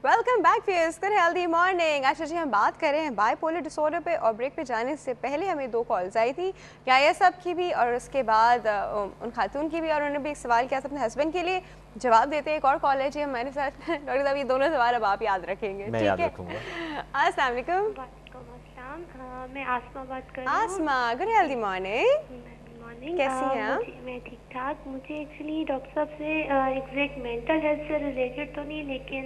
Welcome back fears, good healthy morning. अच्छा जी, हम बात कर रहे हैं बाइपोलर डिसऑर्डर पे और ब्रेक पे जाने से पहले हमें 2 कॉल्स आई थी, क्या सब की भी और उसके बाद उन खातून की भी, और उन्होंने भी एक सवाल किया अपने हस्बैंड के लिए। जवाब देते हैं, एक और कॉल है जी हमारे साथ। डॉक्टर साहब, ये दोनों सवाल अब आप याद रखेंगे, ठीक है? अस्सलाम वालेकुम। मैं आसमा बात कर रही हूँ। आसमा, गुड हेल्दी मॉर्निंग। कैसी हैं आप? मैं ठीक ठाक। मुझे एक्चुअली डॉक्टर साहब से एग्जैक्ट मेंटल हेल्थ से रिलेटेड तो नहीं, लेकिन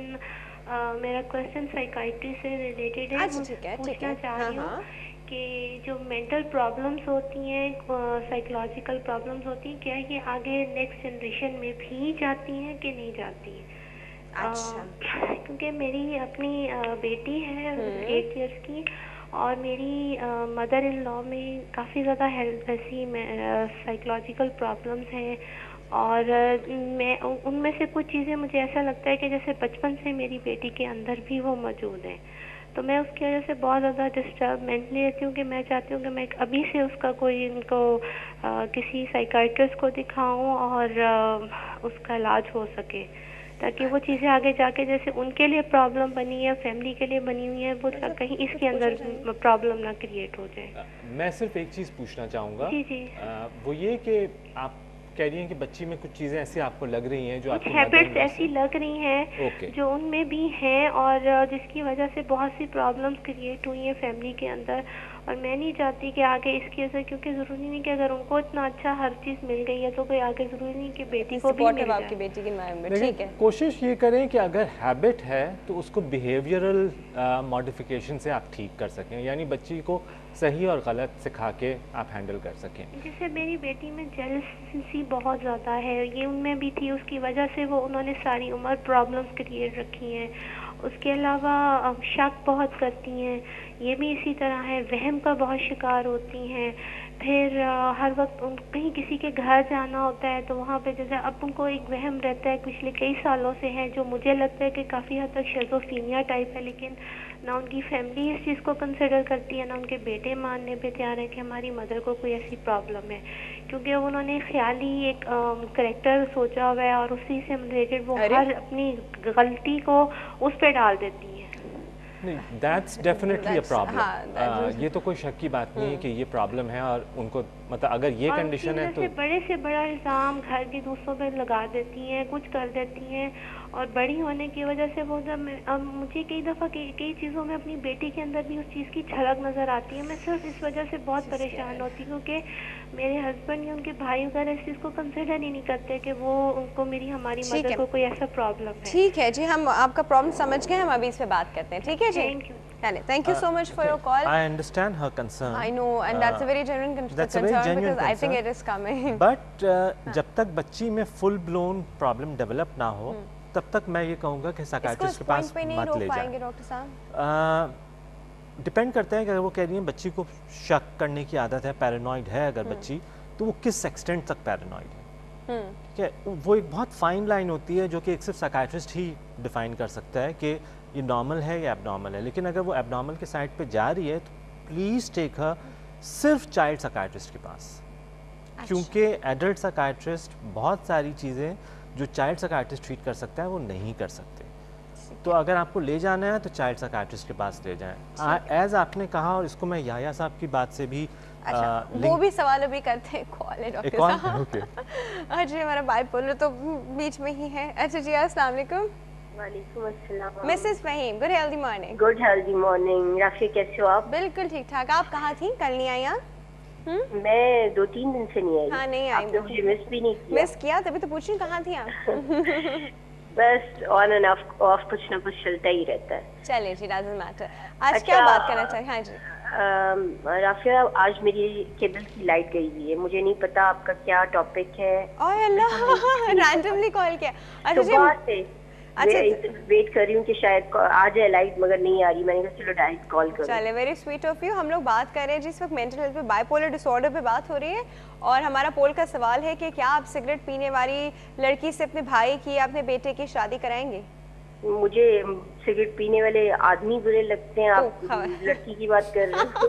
मेरा क्वेश्चन साइकाइट्री से रिलेटेड है। पूछना चाह रही हूँ कि जो मेंटल प्रॉब्लम्स होती हैं, साइकोलॉजिकल प्रॉब्लम्स होती हैं, क्या ये आगे नेक्स्ट जनरेशन में भी जाती हैं कि नहीं जाती हैं? क्योंकि मेरी अपनी बेटी है 8 इयर्स की, और मेरी मदर इन लॉ में काफ़ी ज़्यादा हेल्थ ऐसी साइकोलॉजिकल प्रॉब्लम्स हैं, और मैं उनमें से कुछ चीज़ें मुझे ऐसा लगता है कि जैसे बचपन से मेरी बेटी के अंदर भी वो मौजूद हैं। तो मैं उसकी वजह से बहुत ज़्यादा डिस्टर्ब मेंटली रहती हूँ कि मैं चाहती हूँ कि मैं अभी से उसका कोई उनको किसी साइकाइट्रिस्ट को दिखाऊँ और उसका इलाज हो सके, ताकि वो चीज़ें आगे जाके जैसे उनके लिए प्रॉब्लम बनी है, फैमिली के लिए बनी हुई है, वो कहीं इसके अंदर प्रॉब्लम ना क्रिएट हो जाए। मैं सिर्फ एक चीज़ पूछना चाहूँगा। जी जी। वो ये कि आप कह रही हैं कि बच्ची में कुछ चीज़ें ऐसी आपको लग रही हैं जो आपकी हैबिट्स ऐसी लग रही हैं जो उनमें भी हैं, और जिसकी वजह से बहुत सी प्रॉब्लम्स क्रिएट हुई हैं फैमिली के अंदर। और मैं नहीं चाहती कि आगे इसकी वजह, क्योंकि ज़रूरी नहीं कि अगर उनको इतना अच्छा हर चीज़ मिल गई है तो कोई आगे ज़रूरी नहीं कि बेटी को भी मिल जाए। आपकी बेटी की एनवायरनमेंट, ठीक है। कोशिश ये करें कि अगर हैबिट है तो उसको बिहेवियरल मॉडिफिकेशन से आप ठीक कर सकें, यानी बच्ची को सही और गलत सिखा के आप हैंडल कर सकें। जैसे मेरी बेटी में जेलसी बहुत ज़्यादा है, ये उनमें भी थी, उसकी वजह से वो उन्होंने सारी उम्र प्रॉब्लम्स क्रिएट रखी हैं। उसके अलावा शक बहुत करती हैं, ये भी इसी तरह है, वहम का बहुत शिकार होती हैं। फिर हर वक्त उन कहीं किसी के घर जाना होता है तो वहाँ पे जैसे अब उनको एक वहम रहता है, पिछले कई सालों से है, जो मुझे लगता है कि काफ़ी हद तक शिज़ोफ्रेनिया टाइप है, लेकिन ना उनकी फैमिली इस चीज़ को कंसिडर करती है, ना उनके बेटे मानने पे तैयार है कि हमारी मदर को कोई ऐसी प्रॉब्लम है, क्योंकि उन्होंने ख्याली एक करेक्टर सोचा हुआ है और उसी से रिलेटेड वो हर अपनी गलती को उस पर डाल देती है। नहीं, दैट्स डेफिनेटली अ प्रॉब्लम। ये तो कोई शक की बात नहीं है कि ये प्रॉब्लम है, और उनको मतलब अगर ये कंडीशन है तो बड़े से बड़ा इल्ज़ाम घर के दूसरों पे लगा देती हैं, कुछ कर देती हैं, और बड़ी होने की वजह से वो जब मुझे कई दफ़ा कई चीज़ों में अपनी बेटी के अंदर भी उस चीज़ की झलक नज़र आती है। मैं सिर्फ इस वजह से बहुत परेशान होती हूँ कि मेरे हस्बैंड या उनके भाई वगैरह इस चीज़ को कंसिडर ही नहीं करते कि वो उनको हमारी मदर को कोई ऐसा प्रॉब्लम है। ठीक है जी, हम आपका प्रॉब्लम समझ गए, हम अभी इस पे बात करते हैं, ठीक है जी? Thank you. Thank you so much for your call. I understand her concern. I know, and that's a very genuine concern because I think it is coming. But जब तक बच्ची में full blown problem develop ना हो, तब तक मैं ये कहूँगा कि साइकियाट्रिस्ट के पास मत ले जाएं। डॉक्टर साहब, डिपेंड करता है कि अगर वो कह रही हैं बच्ची को शक करने की आदत है, पैरानॉइड है अगर बच्ची, तो वो किस एक्सटेंट तक पैरानॉइड है, ठीक है? वो एक बहुत फाइन लाइन होती है जो कि एक सिर्फ साइकियाट्रिस्ट ही डिफाइन कर सकता है कि ये नॉर्मल है या एबनॉर्मल है। लेकिन अगर वो एबनॉर्मल के साइड पे जा रही है तो प्लीज़ टेक हर सिर्फ चाइल्ड साइकियाट्रिस्ट के पास, क्योंकि एडल्ट साइकियाट्रिस्ट बहुत सारी चीज़ें जो चाइल्ड साइकियाट्रिस्ट ट्रीट कर सकता है वो नहीं कर सकते। तो अगर आपको ले जाना है तो चाइल्ड साइकियाट्रिस्ट के पास ले जाएं। एज आपने कहा, और इसको मैं याया साहब की बात से भी वो भी सवाल अभी करते हैं, कॉल है डॉक्टर साहब। ओके, अच्छा, हमारा बाइपोलर तो बीच में ही है। अच्छा जी, अस्सलाम वालेकुम। वालेकुम अस्सलाम। Mrs Fahim, good healthy morning. Good healthy morning. Rafia, कैसे हो आप? बिल्कुल ठीक ठाक। आप कहाँ थी, कल नहीं आई? मैं 2-3 दिन से नहीं आई। हाँ, नहीं आई। आपने मुझे मिस भी नहीं किया। मिस किया, तभी तो पूछी कहाँ थी आप। बस ऑन एंड ऑफ कुछ ना कुछ चलता ही रहता है। चलिए जी, डजंट मैटर। आज क्या बात करना चाहिए? हाँ जी। राफिया, आज मेरी केबल की लाइट गई हुई है, मुझे नहीं पता आपका क्या टॉपिक है। ओह अल्लाह, रैंडमली कॉल किया। अच्छा, वेट कर रही हूँ कि शायद आ जाए लाइट, मगर नहीं आ रही। मैंने कहा चलो डायरेक्ट कॉल करूँ। चले, वेरी स्वीट ऑफ यू। हम लोग बात कर रहे हैं जिस वक्त मेंटल हेल्थ पे, बाइपोलर डिसऑर्डर पे बात हो रही है, और हमारा पोल का सवाल है कि क्या आप सिगरेट पीने वाली लड़की से अपने भाई की या अपने बेटे की शादी कराएंगे? मुझे सिगरेट पीने वाले आदमी बुरे लगते हैं, आप लड़की की बात कर रहे हो।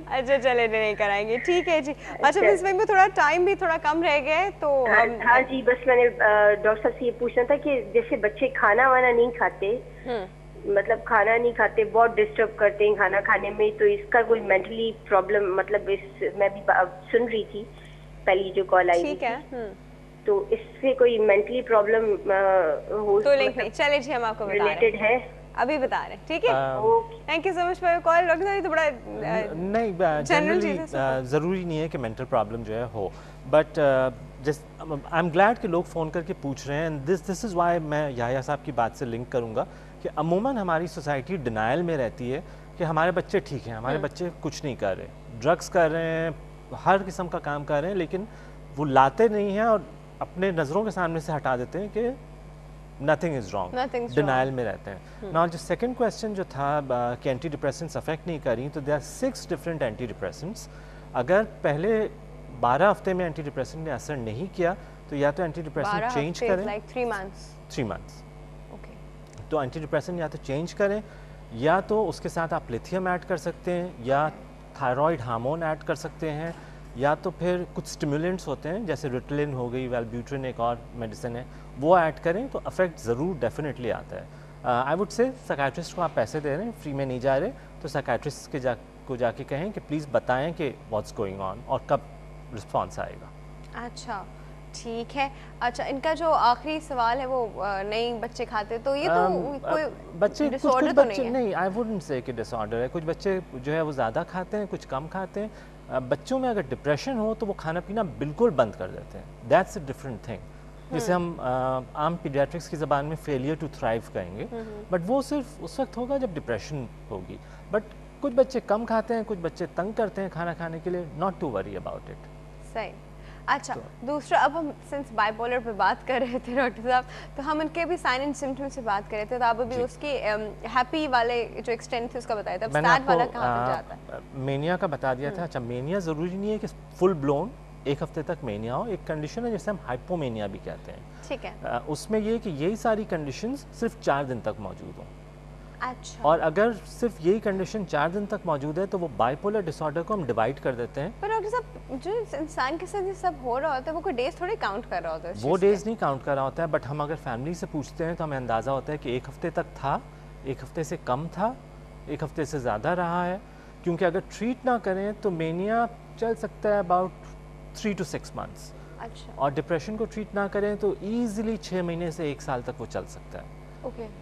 अच्छा चले नहीं कराएंगे, ठीक है जी। अच्छा मिस में थोड़ा टाइम भी थोड़ा कम रह गया है तो हाँ जी, बस मैंने डॉक्टर साहब से ये पूछना था कि जैसे बच्चे खाना वाना नहीं खाते, मतलब खाना नहीं खाते, बहुत डिस्टर्ब करते हैं खाना खाने में, तो इसका कोई मेंटली प्रॉब्लम, मतलब मैं भी सुन रही थी पहली जो कॉल आई, ठीक है, तो इससे कोई मेंटली प्रॉब्लम हो तो लिंक नहीं, चले जी हम आपको रिलेटेड है, अभी बता रहे हैं, ठीक है। Thank you so much for your call. Doctor साहब तो बड़ा नहीं, जनरली ज़रूरी नहीं है कि मेंटल प्रॉब्लम जो है हो, बट आई एम ग्लैड कि लोग फ़ोन करके पूछ रहे हैं, एंड दिस इज़ वाई मैं याह्या साहब की बात से लिंक करूँगा कि अमूमन हमारी सोसाइटी डिनाइल में रहती है कि हमारे बच्चे ठीक हैं, हमारे बच्चे कुछ नहीं कर रहे, ड्रग्स कर रहे हैं, हर किस्म का काम कर रहे हैं, लेकिन वो लाते नहीं हैं और अपने नज़रों के सामने से हटा देते हैं कि नथिंग इज़ रॉन्ग, डिनाइल में रहते हैं। नाउ जो सेकंड क्वेश्चन जो था कि एंटी डिप्रेसेंट्स अफेक्ट नहीं करी, तो there are 6 different antidepressants. अगर पहले 12 हफ्ते में एंटी डिप्रेसेंट ने असर नहीं किया तो या तो एंटी डिप्रेसेंट चेंज करें, like 3 months, तो एंटी डिप्रेसेंट या तो चेंज करें, या तो उसके साथ आप लिथियम ऐड कर सकते हैं, या थायराइड हार्मोन ऐड कर सकते हैं, या तो फिर कुछ स्टिमुलेंट्स होते हैं जैसे रिटलिन हो गई, वेलब्यूट्रिन एक और मेडिसिन है, वो ऐड करें तो अफेक्ट ज़रूर डेफिनेटली आता है। आई वुड से साइकियाट्रिस्ट को आप पैसे दे रहे हैं, फ्री में नहीं जा रहे, तो साइकियाट्रिस्ट के को जाके कहें कि प्लीज़ बताएं कि व्हाट्स गोइंग ऑन और कब रिस्पॉन्स आएगा। अच्छा ठीक है। अच्छा इनका जो आखिरी सवाल है वो नहीं बच्चे खाते, तो ये तो कोई बच्चे डिसऑर्डर कुछ तो बच्चे नहीं है? आई वुडंट से कि डिसऑर्डर है, कुछ बच्चे जो है वो ज़्यादा खाते हैं, कुछ कम खाते हैं। बच्चों में अगर डिप्रेशन हो तो वो खाना पीना बिल्कुल बंद कर देते हैं, दैट्स अ डिफरेंट थिंग, जिसे हम आम पीडियाट्रिक्स की ज़बान में फेलियर टू थ्राइव कहेंगे, बट वो सिर्फ उस वक्त होगा जब डिप्रेशन होगी। बट कुछ बच्चे कम खाते हैं, कुछ बच्चे तंग करते हैं खाना खाने के लिए, not to worry about it. सही। अच्छा दूसरा, अब हम सिंस बाइपोलर पे बात कर रहे थे डॉक्टर साहब, तो हम उनके भी साइन एंड सिम्टम्स से बात कर रहे थे, तो आप अभी उसकी हैप्पी वाले जो एक्सटेंट थे उसका बताया था, सैड वाला कहाँ तक जाता है? मेनिया का बता दिया था। अच्छा मेनिया ज़रूरी नहीं है कि फुल ब्लोन एक हफ्ते तक मेनिया हो, एक कंडीशन है जिसे हम हाइपोमेनिया भी कहते हैं, ठीक है। उसमें ये कि यही सारी कंडीशंस सिर्फ 4 दिन तक मौजूद हों। अच्छा। और अगर सिर्फ यही कंडीशन 4 दिन तक मौजूद है तो वो बाइपोलर डिसऑर्डर को हम डिवाइड कर देते हैं। पर डॉक्टर साहब जो इंसान के साथ ये सब हो रहा होता है वो कोई डेज थोड़ी काउंट कर रहा होता है? वो डेज नहीं काउंट कर रहा होता है, बट हम अगर फैमिली से पूछते हैं तो हमें अंदाज़ा होता है कि एक हफ्ते तक था, एक हफ्ते से कम था, एक हफ्ते से ज़्यादा रहा है, क्योंकि अगर ट्रीट ना करें तो मेनिया चल सकता है अबाउट 3 to 6 months। अच्छा। और डिप्रेशन को ट्रीट ना करें तो ईजिली 6 महीने से 1 साल तक वो चल सकता है।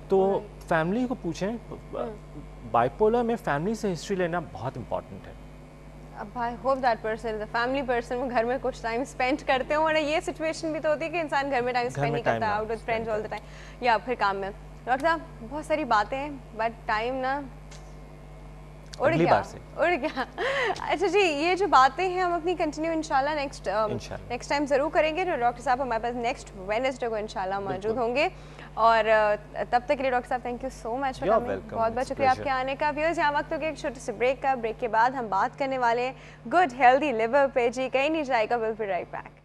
तो फैमिली को पूछें, बाइपोलर में फैमिली से हिस्ट्री लेना बहुत इंपॉर्टेंट है। अब I hope that person is a family person, वो घर में कुछ टाइम स्पेंड करते हो, और ये सिचुएशन भी तो होती है कि इंसान घर में टाइम स्पेंड नहीं करता, out with friends all the time या फिर काम में। डॉक्टर साहब बहुत सारी बातें हैं बट टाइम ना उड़ गया। अच्छा जी, ये जो बातें हैं हम अपनी कंटिन्यू इंशाल्लाह नेक्स्ट टाइम ज़रूर करेंगे। तो डॉक्टर साहब हमारे पास नेक्स्ट वेडनेसडे को इंशाल्लाह मौजूद होंगे, और तब तक के लिए डॉक्टर साहब thank you so much for coming, बहुत बहुत शुक्रिया आपके आने का। व्यूअर्स यहाँ वक्त हो गया एक छोटे से ब्रेक का, ब्रेक के बाद हम बात करने वाले हैं गुड हेल्दी लिवर पे। जी कहीं नहीं जाएगा, विल बी राइट बैक।